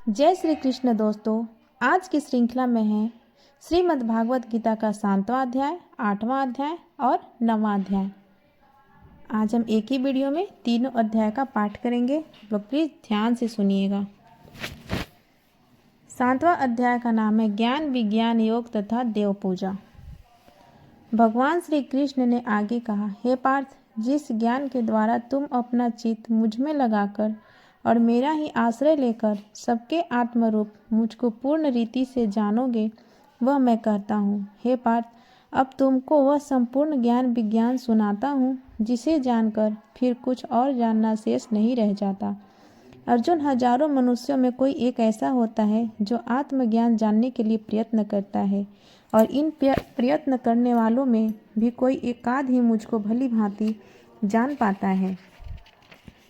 जय श्री कृष्ण दोस्तों। आज की श्रृंखला में है श्रीमद् भागवत गीता का 7वां अध्याय, 8वां अध्याय और 9वां अध्याय। आज हम एक ही वीडियो में तीनों अध्याय का पाठ करेंगे। लोग प्लीज ध्यान से सुनिएगा। 7वां अध्याय का नाम है ज्ञान विज्ञान योग तथा देव पूजा। भगवान श्री कृष्ण ने आगे कहा, हे पार्थ, जिस ज्ञान के द्वारा तुम अपना चित्त मुझ में लगाकर और मेरा ही आश्रय लेकर सबके आत्मरूप मुझको पूर्ण रीति से जानोगे, वह मैं कहता हूँ। हे पार्थ, अब तुमको वह संपूर्ण ज्ञान विज्ञान सुनाता हूँ जिसे जानकर फिर कुछ और जानना शेष नहीं रह जाता। अर्जुन, हजारों मनुष्यों में कोई एक ऐसा होता है जो आत्मज्ञान जानने के लिए प्रयत्न करता है, और इन प्रयत्न करने वालों में भी कोई एकाध ही मुझको भली भांति जान पाता है।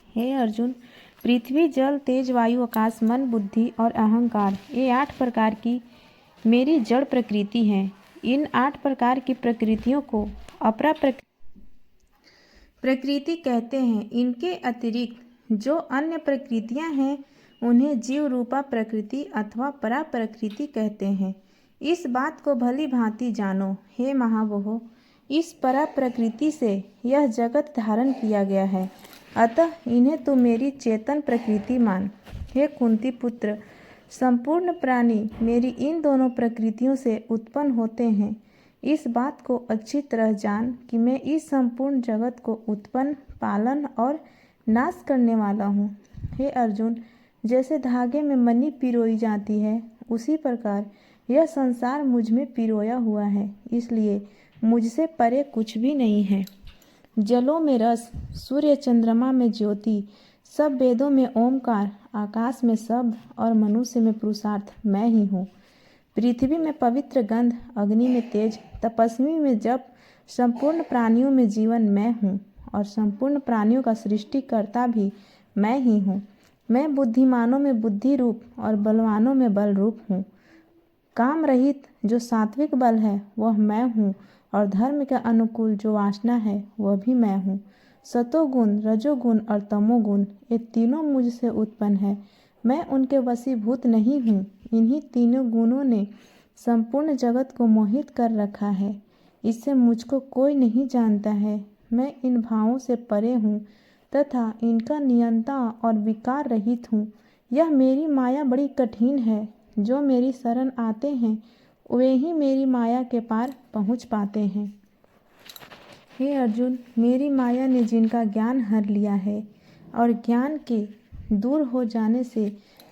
हे अर्जुन, पृथ्वी, जल, तेज, वायु, आकाश, मन, बुद्धि और अहंकार, ये 8 प्रकार की मेरी जड़ प्रकृति है। इन 8 प्रकार की प्रकृतियों को अपरा प्रकृति कहते हैं। इनके अतिरिक्त जो अन्य प्रकृतियां हैं उन्हें जीव रूपा प्रकृति अथवा परा प्रकृति कहते हैं। इस बात को भली भांति जानो। हे महाबाहो, इस परा प्रकृति से यह जगत धारण किया गया है, अतः इन्हें तू मेरी चेतन प्रकृति मान। हे कुंती पुत्र, संपूर्ण प्राणी मेरी इन दोनों प्रकृतियों से उत्पन्न होते हैं। इस बात को अच्छी तरह जान कि मैं इस संपूर्ण जगत को उत्पन्न, पालन और नाश करने वाला हूँ। हे अर्जुन, जैसे धागे में मणि पिरोई जाती है, उसी प्रकार यह संसार मुझ में पिरोया हुआ है, इसलिए मुझसे परे कुछ भी नहीं है। जलों में रस, सूर्य चंद्रमा में ज्योति, सब वेदों में ओमकार, आकाश में शब्द और मनुष्य में पुरुषार्थ मैं ही हूँ। पृथ्वी में पवित्र गंध, अग्नि में तेज, तपस्वी में जप, संपूर्ण प्राणियों में जीवन मैं हूँ, और संपूर्ण प्राणियों का सृष्टिकर्ता भी मैं ही हूँ। मैं बुद्धिमानों में बुद्धि रूप और बलवानों में बल रूप हूँ। काम रहित जो सात्विक बल है वह मैं हूँ, और धर्म के अनुकूल जो वासना है वह भी मैं हूँ। सतोगुण, रजोगुण और तमोगुण, ये तीनों मुझसे उत्पन्न है। मैं उनके वशीभूत नहीं हूँ। इन्हीं तीनों गुणों ने संपूर्ण जगत को मोहित कर रखा है। इससे मुझको कोई नहीं जानता है। मैं इन भावों से परे हूँ तथा इनका नियंता और विकार रहित हूँ। यह मेरी माया बड़ी कठिन है। जो मेरी शरण आते हैं वे ही मेरी माया के पार पहुँच पाते हैं। हे अर्जुन, मेरी माया ने जिनका ज्ञान हर लिया है और ज्ञान के दूर हो जाने से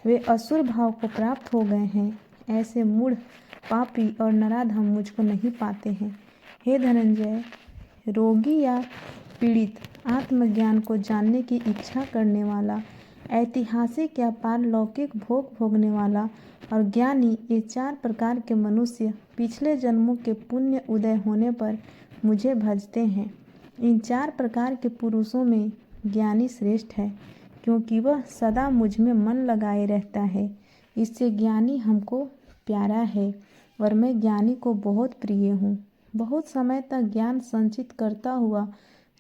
वे असुर भाव को प्राप्त हो गए हैं, ऐसे मूढ़, पापी और नराधम मुझको नहीं पाते हैं। हे धनंजय, रोगी या पीड़ित, आत्मज्ञान को जानने की इच्छा करने वाला, ऐतिहासिक या पारलौकिक भोग भोगने वाला और ज्ञानी, ये 4 प्रकार के मनुष्य पिछले जन्मों के पुण्य उदय होने पर मुझे भजते हैं। इन 4 प्रकार के पुरुषों में ज्ञानी श्रेष्ठ है, क्योंकि वह सदा मुझ में मन लगाए रहता है। इससे ज्ञानी हमको प्यारा है और मैं ज्ञानी को बहुत प्रिय हूँ। बहुत समय तक ज्ञान संचित करता हुआ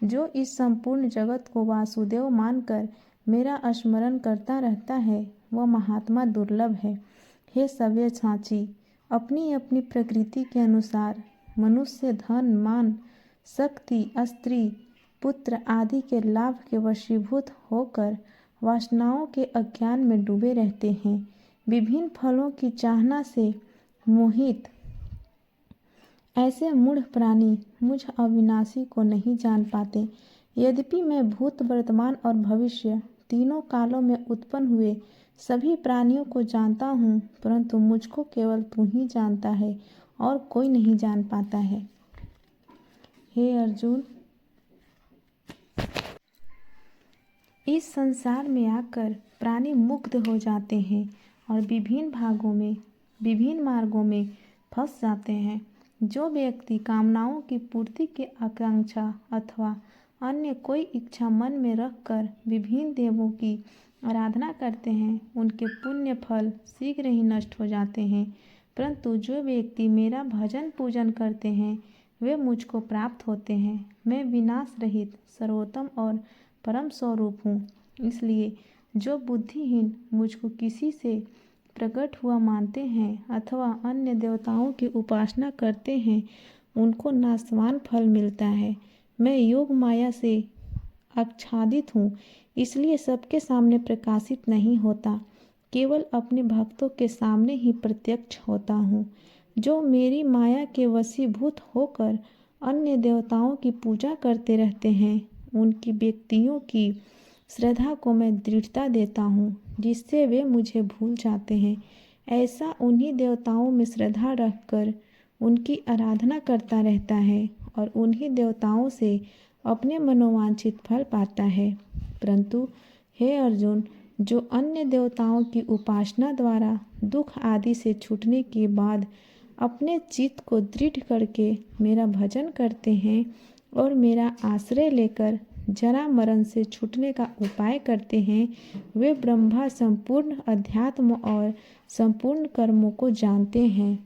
जो इस संपूर्ण जगत को वासुदेव मानकर मेरा स्मरण करता रहता है, वह महात्मा दुर्लभ है। हे सव्यसाची, अपनी अपनी प्रकृति के अनुसार मनुष्य धन, मान, शक्ति, स्त्री, पुत्र आदि के लाभ के वशीभूत होकर वासनाओं के अज्ञान में डूबे रहते हैं। विभिन्न फलों की चाहना से मोहित ऐसे मूढ़ प्राणी मुझ अविनाशी को नहीं जान पाते। यद्यपि मैं भूत, वर्तमान और भविष्य तीनों कालों में उत्पन्न हुए सभी प्राणियों को जानता हूँ, परंतु मुझको केवल तू ही जानता है और कोई नहीं जान पाता है। हे अर्जुन, इस संसार में आकर प्राणी मुग्ध हो जाते हैं और विभिन्न भागों में, विभिन्न मार्गों में फंस जाते हैं। जो व्यक्ति कामनाओं की पूर्ति की आकांक्षा अथवा अन्य कोई इच्छा मन में रखकर विभिन्न देवों की आराधना करते हैं, उनके पुण्य फल शीघ्र ही नष्ट हो जाते हैं। परंतु जो व्यक्ति मेरा भजन पूजन करते हैं वे मुझको प्राप्त होते हैं। मैं विनाश रहित, सर्वोत्तम और परम स्वरूप हूँ। इसलिए जो बुद्धिहीन मुझको किसी से प्रकट हुआ मानते हैं अथवा अन्य देवताओं की उपासना करते हैं उनको नाशवान फल मिलता है। मैं योग माया से आच्छादित हूँ, इसलिए सबके सामने प्रकाशित नहीं होता, केवल अपने भक्तों के सामने ही प्रत्यक्ष होता हूँ। जो मेरी माया के वशीभूत होकर अन्य देवताओं की पूजा करते रहते हैं उनकी व्यक्तियों की श्रद्धा को मैं दृढ़ता देता हूँ, जिससे वे मुझे भूल जाते हैं। ऐसा उन्हीं देवताओं में श्रद्धा रखकर उनकी आराधना करता रहता है और उन्हीं देवताओं से अपने मनोवांछित फल पाता है। परंतु हे अर्जुन, जो अन्य देवताओं की उपासना द्वारा दुख आदि से छूटने के बाद अपने चित्त को दृढ़ करके मेरा भजन करते हैं और मेरा आश्रय लेकर जरा मरण से छूटने का उपाय करते हैं, वे ब्रह्मा संपूर्ण अध्यात्म और संपूर्ण कर्मों को जानते हैं।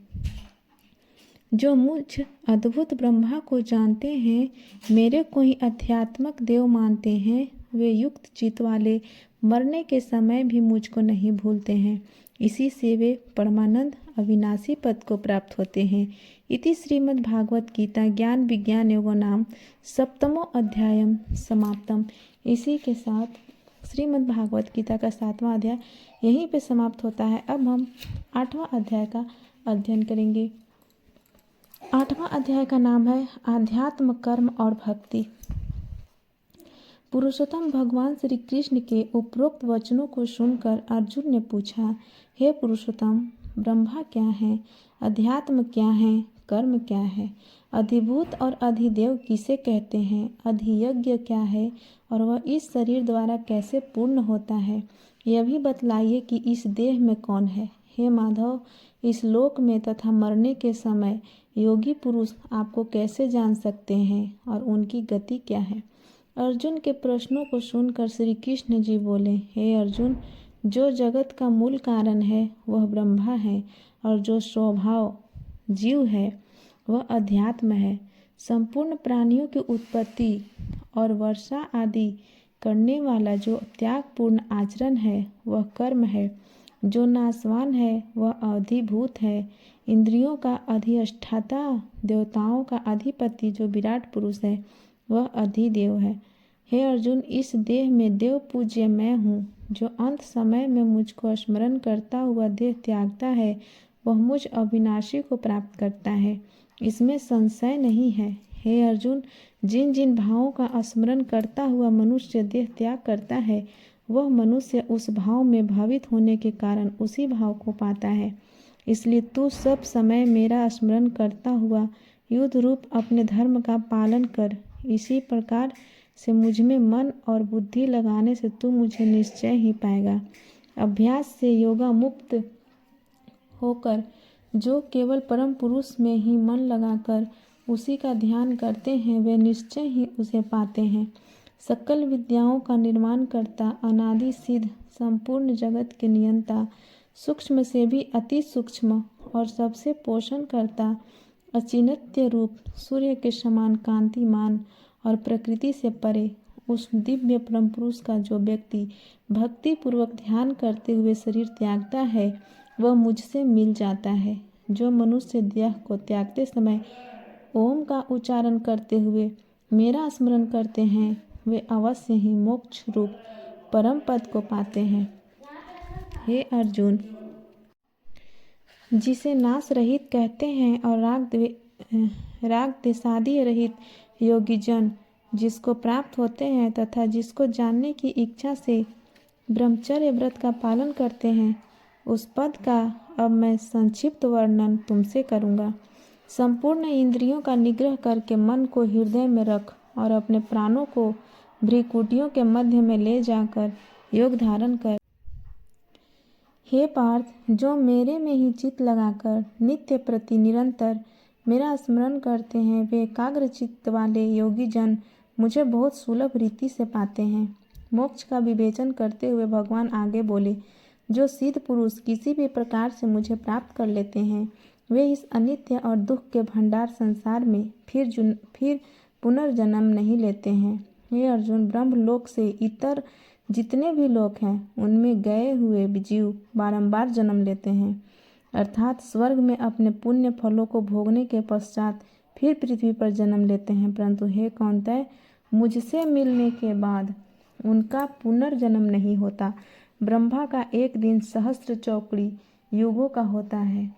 जो मुझ अद्भुत ब्रह्मा को जानते हैं, मेरे को ही अध्यात्मक देव मानते हैं, वे युक्त चित्त वाले मरने के समय भी मुझको नहीं भूलते हैं। इसी से वे परमानंद अविनाशी पद को प्राप्त होते हैं। इति श्रीमद् भागवत गीता ज्ञान विज्ञान योगो नाम सप्तमो अध्यायम समाप्तम। इसी के साथ श्रीमद् भागवत गीता का 7वां अध्याय यहीं पे समाप्त होता है। अब हम 8वां अध्याय का अध्ययन करेंगे। 8वां अध्याय का नाम है आध्यात्म कर्म और भक्ति। पुरुषोत्तम भगवान श्री कृष्ण के उपरोक्त वचनों को सुनकर अर्जुन ने पूछा, हे पुरुषोत्तम, ब्रह्मा क्या है, अध्यात्म क्या है, कर्म क्या है, अधिभूत और अधिदेव किसे कहते हैं, अधियज्ञ क्या है और वह इस शरीर द्वारा कैसे पूर्ण होता है, यह भी बतलाइए कि इस देह में कौन है। हे माधव, इस लोक में तथा मरने के समय योगी पुरुष आपको कैसे जान सकते हैं और उनकी गति क्या है। अर्जुन के प्रश्नों को सुनकर श्री कृष्ण जी बोले, हे अर्जुन, जो जगत का मूल कारण है वह ब्रह्मा है और जो स्वभाव जीव है वह अध्यात्म है। संपूर्ण प्राणियों की उत्पत्ति और वर्षा आदि करने वाला जो त्यागपूर्ण आचरण है वह कर्म है। जो नाशवान है वह अधिभूत है, इंद्रियों का अधिष्ठाता, देवताओं का अधिपति जो विराट पुरुष है वह अधिदेव है। हे अर्जुन, इस देह में देव पूज्य मैं हूँ। जो अंत समय में मुझको स्मरण करता हुआ देह त्यागता है वह मुझ अविनाशी को प्राप्त करता है, इसमें संशय नहीं है। हे अर्जुन, जिन जिन भावों का स्मरण करता हुआ मनुष्य देह त्याग करता है वह मनुष्य उस भाव में भावित होने के कारण उसी भाव को पाता है। इसलिए तू सब समय मेरा स्मरण करता हुआ युद्ध रूप अपने धर्म का पालन कर। इसी प्रकार से मुझ में मन और बुद्धि लगाने से तू मुझे निश्चय ही पाएगा। अभ्यास से योगा मुक्त होकर जो केवल परम पुरुष में ही मन लगाकर उसी का ध्यान करते हैं वे निश्चय ही उसे पाते हैं। सकल विद्याओं का निर्माण करता, अनादि सिद्ध, संपूर्ण जगत के नियंता, सूक्ष्म से भी अति सूक्ष्म और सबसे पोषण करता, अचिन्त्य रूप, सूर्य के समान कांतिमान और प्रकृति से परे उस दिव्य परम पुरुष का जो व्यक्ति भक्ति पूर्वक ध्यान करते हुए शरीर त्यागता है वह मुझसे मिल जाता है। जो मनुष्य देह को त्यागते समय ओम का उच्चारण करते हुए मेरा स्मरण करते हैं वे अवश्य ही मोक्ष रूप परम पद को पाते हैं। हे अर्जुन, जिसे नाश रहित कहते हैं और राग द्वेषादि रहित योगी जन जिसको प्राप्त होते हैं तथा जिसको जानने की इच्छा से ब्रह्मचर्य व्रत का पालन करते हैं, उस पद का अब मैं संक्षिप्त वर्णन तुमसे करूँगा। संपूर्ण इंद्रियों का निग्रह करके मन को हृदय में रख और अपने प्राणों को भ्रिकुटियों के मध्य में ले जाकर योग धारण कर। हे पार्थ, जो मेरे में ही चित्त लगाकर नित्य प्रति निरंतर मेरा स्मरण करते हैं वे एकाग्र चित्त वाले योगी जन मुझे बहुत सुलभ रीति से पाते हैं। मोक्ष का विवेचन करते हुए भगवान आगे बोले, जो सिद्ध पुरुष किसी भी प्रकार से मुझे प्राप्त कर लेते हैं वे इस अनित्य और दुख के भंडार संसार में फिर पुनर्जन्म नहीं लेते हैं। हे अर्जुन, ब्रह्मलोक से इतर जितने भी लोग हैं उनमें गए हुए जीव बारंबार जन्म लेते हैं, अर्थात स्वर्ग में अपने पुण्य फलों को भोगने के पश्चात फिर पृथ्वी पर जन्म लेते हैं। परंतु हे कौन्तेय, मुझसे मिलने के बाद उनका पुनर्जन्म नहीं होता। ब्रह्मा का एक दिन सहस्त्र चौकड़ी युगों का होता है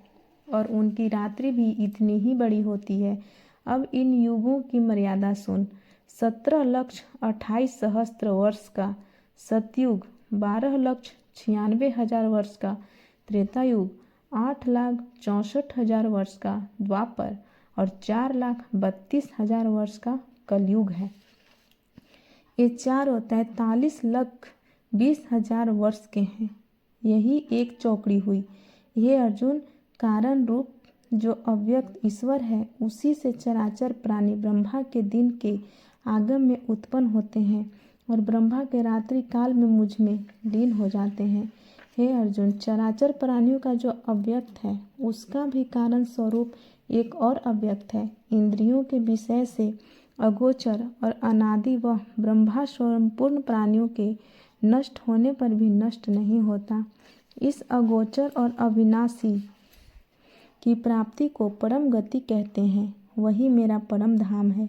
और उनकी रात्रि भी इतनी ही बड़ी होती है। अब इन युगों की मर्यादा सुन। 17,28,000 वर्ष का सतयुग, 12,96,000 वर्ष का त्रेता युग, 8,64,000 वर्ष का द्वापर और 4,32,000 वर्ष का कलयुग है। ये चारों 43,20,000 वर्ष के हैं। यही एक चौकड़ी हुई। ये अर्जुन, कारण रूप जो अव्यक्त ईश्वर है, उसी से चराचर प्राणी ब्रह्मा के दिन के आगम में उत्पन्न होते हैं और ब्रह्मा के रात्रि काल में मुझ में लीन हो जाते हैं। हे अर्जुन, चराचर प्राणियों का जो अव्यक्त है, उसका भी कारण स्वरूप एक और अव्यक्त है। इंद्रियों के विषय से अगोचर और अनादि वह ब्रह्मा संपूर्ण प्राणियों के नष्ट होने पर भी नष्ट नहीं होता। इस अगोचर और अविनाशी की प्राप्ति को परम गति कहते हैं। वही मेरा परम धाम है।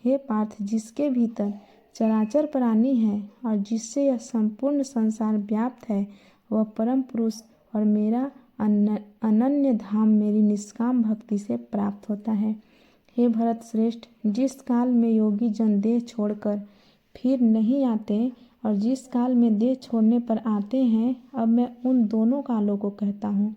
हे पार्थ, जिसके भीतर चराचर प्राणी है और जिससे यह संपूर्ण संसार व्याप्त है, वह परम पुरुष और मेरा अनन्य धाम मेरी निष्काम भक्ति से प्राप्त होता है। हे भरत श्रेष्ठ, जिस काल में योगी जन देह छोड़कर फिर नहीं आते और जिस काल में देह छोड़ने पर आते हैं, अब मैं उन दोनों कालों को कहता हूँ।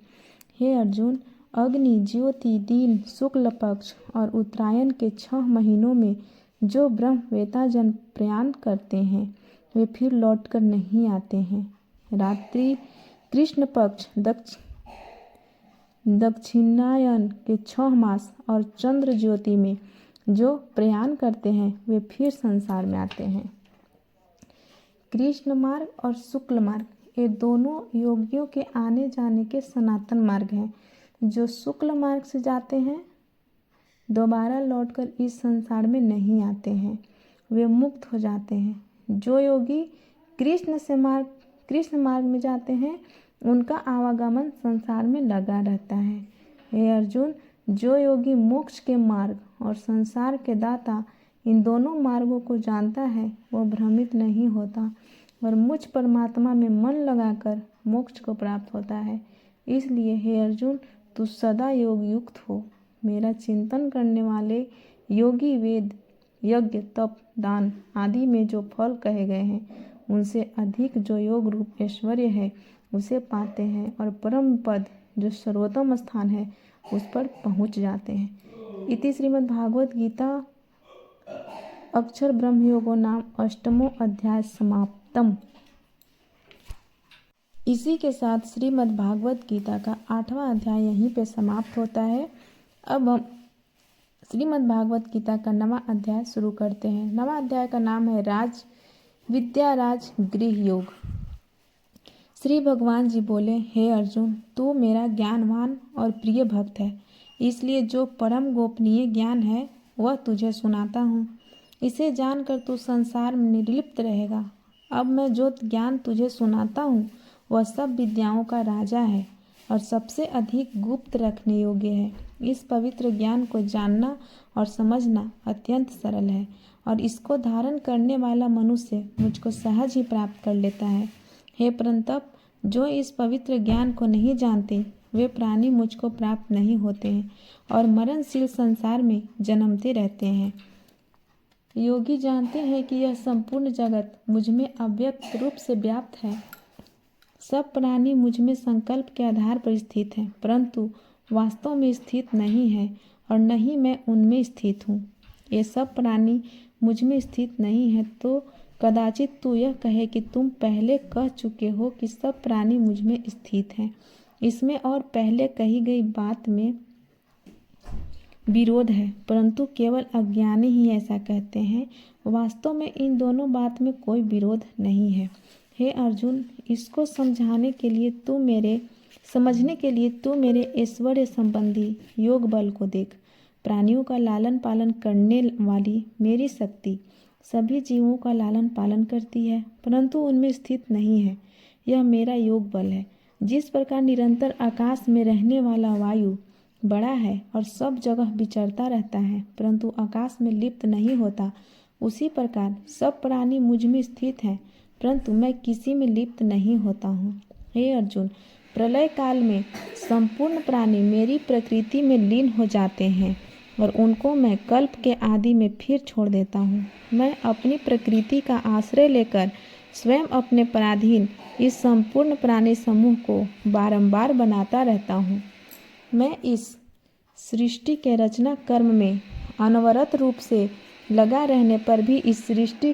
हे अर्जुन, अग्नि, ज्योति, दिन, शुक्ल पक्ष और उत्तरायण के 6 महीनों में जो ब्रह्मवेता जन प्रयाण करते हैं, वे फिर लौटकर नहीं आते हैं। रात्रि, कृष्ण पक्ष, दक्षिणायन के 6 मास और चंद्र ज्योति में जो प्रयाण करते हैं, वे फिर संसार में आते हैं। कृष्ण मार्ग और शुक्ल मार्ग, ये दोनों योगियों के आने जाने के सनातन मार्ग हैं। जो शुक्ल मार्ग से जाते हैं, दोबारा लौटकर इस संसार में नहीं आते हैं, वे मुक्त हो जाते हैं। जो योगी कृष्ण मार्ग में जाते हैं, उनका आवागमन संसार में लगा रहता है। हे अर्जुन, जो योगी मोक्ष के मार्ग और संसार के दाता इन दोनों मार्गों को जानता है, वह भ्रमित नहीं होता और मुझ परमात्मा में मन लगाकर मोक्ष को प्राप्त होता है। इसलिए हे अर्जुन, तू सदा योग युक्त हो। मेरा चिंतन करने वाले योगी वेद, यज्ञ, तप, दान आदि में जो फल कहे गए हैं, उनसे अधिक जो योग रूप ऐश्वर्य है, उसे पाते हैं और परम पद जो सर्वोत्तम स्थान है, उस पर पहुँच जाते हैं। इति श्रीमद्भागवत गीता अक्षर ब्रह्मयोगो नाम 8वां अध्याय समाप्तम। इसी के साथ श्रीमद्भागवत गीता का 8वां अध्याय यहीं पे समाप्त होता है। अब हम श्रीमद्भागवत गीता का 9वां अध्याय शुरू करते हैं। 9वां अध्याय का नाम है विद्याराज गृह योग। श्री भगवान जी बोले, हे अर्जुन, तू मेरा ज्ञानवान और प्रिय भक्त है, इसलिए जो परम गोपनीय ज्ञान है वह तुझे सुनाता हूँ। इसे जानकर तू संसार में निर्लिप्त रहेगा। अब मैं जो ज्ञान तुझे सुनाता हूँ, वह सब विद्याओं का राजा है और सबसे अधिक गुप्त रखने योग्य है। इस पवित्र ज्ञान को जानना और समझना अत्यंत सरल है और इसको धारण करने वाला मनुष्य मुझको सहज ही प्राप्त कर लेता है। हे परंतप, जो इस पवित्र ज्ञान को नहीं जानते, वे प्राणी मुझको प्राप्त नहीं होते हैं और मरणशील संसार में जन्मते रहते हैं। योगी जानते हैं कि यह संपूर्ण जगत मुझ में अव्यक्त रूप से व्याप्त है। सब प्राणी मुझ में संकल्प के आधार पर स्थित हैं, परंतु वास्तव में स्थित नहीं है और न ही मैं उनमें स्थित हूँ। ये सब प्राणी मुझ में स्थित नहीं है तो कदाचित तू यह कहे कि तुम पहले कह चुके हो कि सब प्राणी मुझ में स्थित हैं। इसमें और पहले कही गई बात में विरोध है, परंतु केवल अज्ञानी ही ऐसा कहते हैं। वास्तव में इन दोनों बात में कोई विरोध नहीं है। हे अर्जुन, इसको समझने के लिए तू मेरे ऐश्वर्य संबंधी योग बल को देख। प्राणियों का लालन पालन करने वाली मेरी शक्ति सभी जीवों का लालन पालन करती है, परंतु उनमें स्थित नहीं है। यह मेरा योग बल है। जिस प्रकार निरंतर आकाश में रहने वाला वायु बड़ा है और सब जगह विचरता रहता है, परंतु आकाश में लिप्त नहीं होता, उसी प्रकार सब प्राणी मुझ में स्थित हैं, परंतु मैं किसी में लिप्त नहीं होता हूँ। हे अर्जुन, प्रलय काल में संपूर्ण प्राणी मेरी प्रकृति में लीन हो जाते हैं और उनको मैं कल्प के आदि में फिर छोड़ देता हूँ। मैं अपनी प्रकृति का आश्रय लेकर स्वयं अपने पराधीन इस संपूर्ण प्राणी समूह को बारंबार बनाता रहता हूँ। मैं इस सृष्टि के रचना कर्म में अनवरत रूप से लगा रहने पर भी इस सृष्टि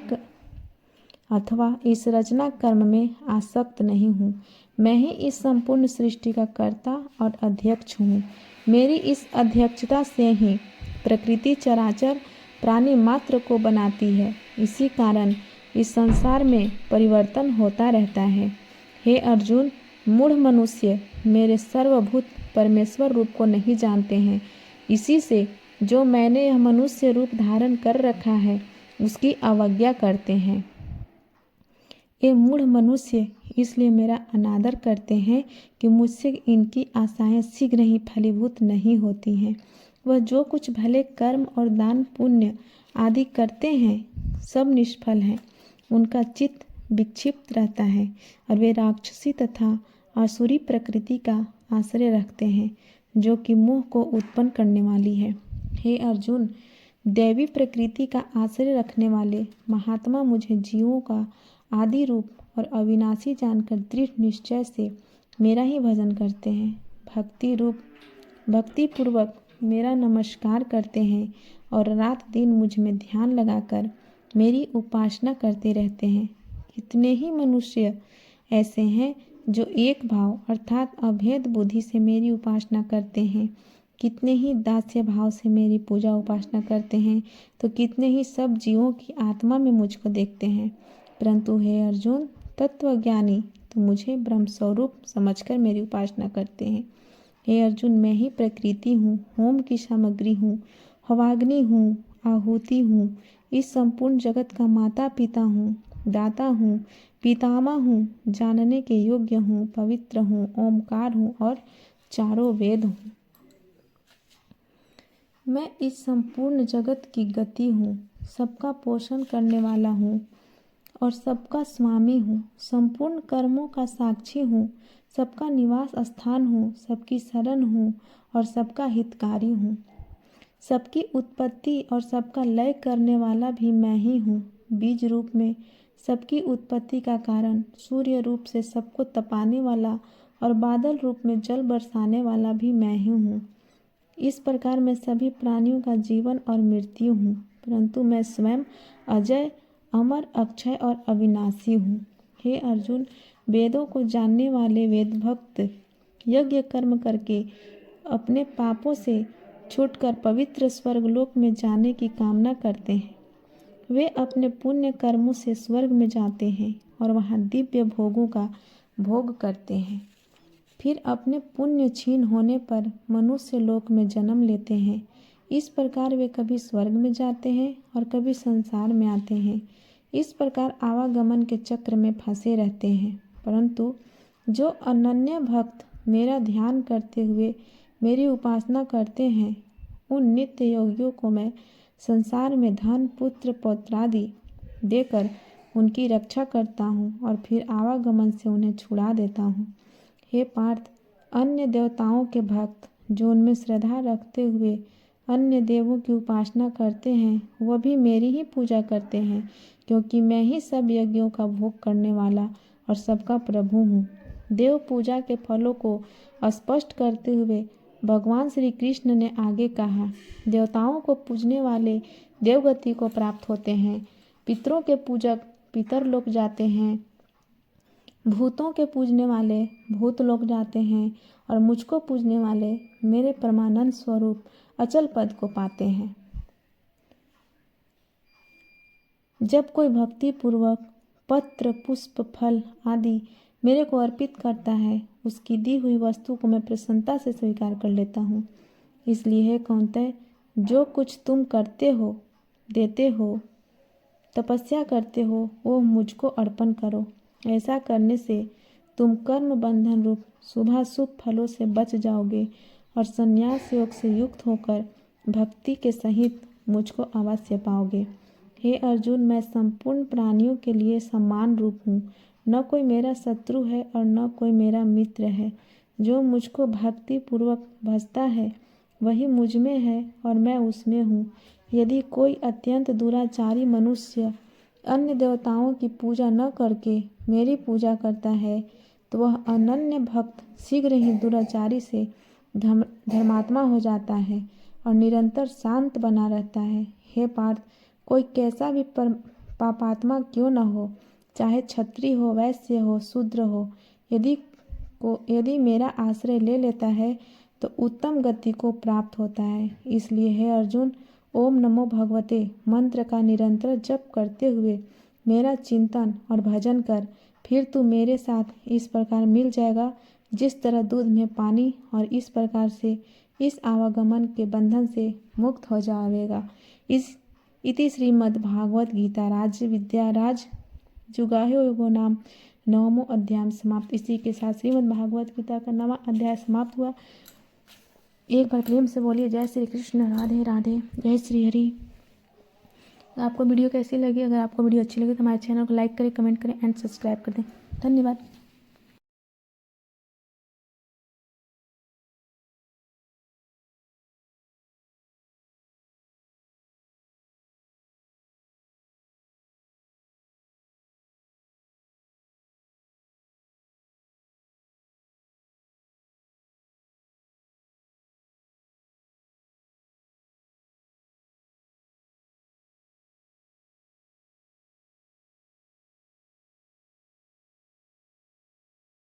अथवा इस रचना कर्म में आसक्त नहीं हूँ। मैं ही इस संपूर्ण सृष्टि का कर्ता और अध्यक्ष हूँ। मेरी इस अध्यक्षता से ही प्रकृति चराचर प्राणी मात्र को बनाती है। इसी कारण इस संसार में परिवर्तन होता रहता है। हे अर्जुन, मूढ़ मनुष्य मेरे सर्वभूत परमेश्वर रूप को नहीं जानते हैं। इसी से जो मैंने यह मनुष्य रूप धारण कर रखा है उसकी अवज्ञा करते हैं। ये मूढ़ मनुष्य इसलिए मेरा अनादर करते हैं कि मुझसे इनकी आशाएं शीघ्र ही फलीभूत नहीं होती हैं। वह जो कुछ भले कर्म और दान पुण्य आदि करते हैं सब निष्फल है। उनका चित्त विक्षिप्त रहता है और वे राक्षसी तथा आसुरी प्रकृति का आश्रय रखते हैं, जो कि मोह को उत्पन्न करने वाली है। हे अर्जुन, दैवी प्रकृति का आश्रय रखने वाले महात्मा मुझे जीवों का आदि रूप और अविनाशी जानकर दृढ़ निश्चय से मेरा ही भजन करते हैं। भक्ति पूर्वक मेरा नमस्कार करते हैं और रात दिन मुझ में ध्यान लगाकर मेरी उपासना करते रहते हैं। कितने ही मनुष्य ऐसे हैं जो एक भाव अर्थात अभेद बुद्धि से मेरी उपासना करते हैं। कितने ही दास्य भाव से मेरी पूजा उपासना करते हैं, तो कितने ही सब जीवों की आत्मा में मुझको देखते हैं। परंतु हे अर्जुन, तत्वज्ञानी तो मुझे ब्रह्म स्वरूप समझकर मेरी उपासना करते हैं। हे अर्जुन, मैं ही प्रकृति हूँ, होम की सामग्री हूँ, हवाग्नि हूँ, आहुति हूँ, इस संपूर्ण जगत का माता पिता हूँ, दाता हूँ, पितामह हूँ, जानने के योग्य हूँ, पवित्र हूँ, ओमकार हूँ और चारों वेद हूँ। मैं इस संपूर्ण जगत की गति हूँ, सबका पोषण करने वाला हूँ और सबका स्वामी हूँ, संपूर्ण कर्मों का साक्षी हूँ, सबका निवास स्थान हूँ, सबकी शरण हूँ और सबका हितकारी हूँ। सबकी उत्पत्ति और सबका लय करने वाला भी मैं ही हूँ। बीज रूप में सबकी उत्पत्ति का कारण, सूर्य रूप से सबको तपाने वाला और बादल रूप में जल बरसाने वाला भी मैं ही हूँ। इस प्रकार मैं सभी प्राणियों का जीवन और मृत्यु हूँ, परंतु मैं स्वयं अजय, अमर, अक्षय और अविनाशी हूँ। हे अर्जुन, वेदों को जानने वाले वेद भक्त यज्ञ कर्म करके अपने पापों से छूटकर पवित्र स्वर्गलोक में जाने की कामना करते हैं। वे अपने पुण्य कर्मों से स्वर्ग में जाते हैं और वहाँ दिव्य भोगों का भोग करते हैं। फिर अपने पुण्य क्षीण होने पर मनुष्य लोक में जन्म लेते हैं। इस प्रकार वे कभी स्वर्ग में जाते हैं और कभी संसार में आते हैं। इस प्रकार आवागमन के चक्र में फंसे रहते हैं। परंतु जो अनन्य भक्त मेरा ध्यान करते हुए मेरी उपासना करते हैं, उन नित्य योगियों को मैं संसार में धन, पुत्र, पौत्रादि देकर उनकी रक्षा करता हूँ और फिर आवागमन से उन्हें छुड़ा देता हूँ। हे पार्थ, अन्य देवताओं के भक्त जो उनमें श्रद्धा रखते हुए अन्य देवों की उपासना करते हैं, वह भी मेरी ही पूजा करते हैं, क्योंकि मैं ही सब यज्ञों का भोग करने वाला और सबका प्रभु हूँ। देव पूजा के फलों को स्पष्ट करते हुए भगवान श्री कृष्ण ने आगे कहा, देवताओं को पूजने वाले देवगति को प्राप्त होते हैं, पितरों के पूजक पितर लोक जाते हैं, भूतों के पूजने वाले भूत लोक जाते हैं और मुझको पूजने वाले मेरे परमानंद स्वरूप अचल पद को पाते हैं। जब कोई भक्ति पूर्वक पत्र, पुष्प, फल आदि मेरे को अर्पित करता है, उसकी दी हुई वस्तु को मैं प्रसन्नता से स्वीकार कर लेता हूँ। इसलिए हे कौन्तेय, जो कुछ तुम करते हो, देते हो, तपस्या करते हो वो मुझको अर्पण करो। ऐसा करने से तुम कर्म बंधन रूप शुभाशुभ फलों से बच जाओगे और संन्यास योग से युक्त होकर भक्ति के सहित मुझको अवश्य पाओगे। हे अर्जुन, मैं संपूर्ण प्राणियों के लिए समान रूप हूँ। न कोई मेरा शत्रु है और न कोई मेरा मित्र है। जो मुझको भक्ति पूर्वक भजता है वही मुझ में है और मैं उसमें हूँ। यदि कोई अत्यंत दुराचारी मनुष्य अन्य देवताओं की पूजा न करके मेरी पूजा करता है तो वह अनन्य भक्त शीघ्र ही दुराचारी से धर्मात्मा हो जाता है और निरंतर शांत बना रहता है। हे पार्थ, कोई कैसा भी पापात्मा क्यों न हो, चाहे क्षत्रिय हो, वैश्य हो, शूद्र हो, यदि मेरा आश्रय ले लेता है तो उत्तम गति को प्राप्त होता है। इसलिए हे अर्जुन, ओम नमो भगवते मंत्र का निरंतर जप करते हुए मेरा चिंतन और भजन कर। फिर तू मेरे साथ इस प्रकार मिल जाएगा जिस तरह दूध में पानी, और इस प्रकार से इस आवागमन के बंधन से मुक्त हो जाएगा। इति श्रीमद्भागवत गीता राज्य विद्या राजयुगायो योगो नाम 9वां अध्याय समाप्त। इसी के साथ श्रीमद्भागवत गीता का 9वां अध्याय समाप्त हुआ। एक बार प्रेम से बोलिए जय श्री कृष्ण, राधे राधे, जय श्री हरि। आपको वीडियो कैसी लगी? अगर आपको वीडियो अच्छी लगी तो हमारे चैनल को लाइक करें, कमेंट करें एंड सब्सक्राइब कर दें। धन्यवाद।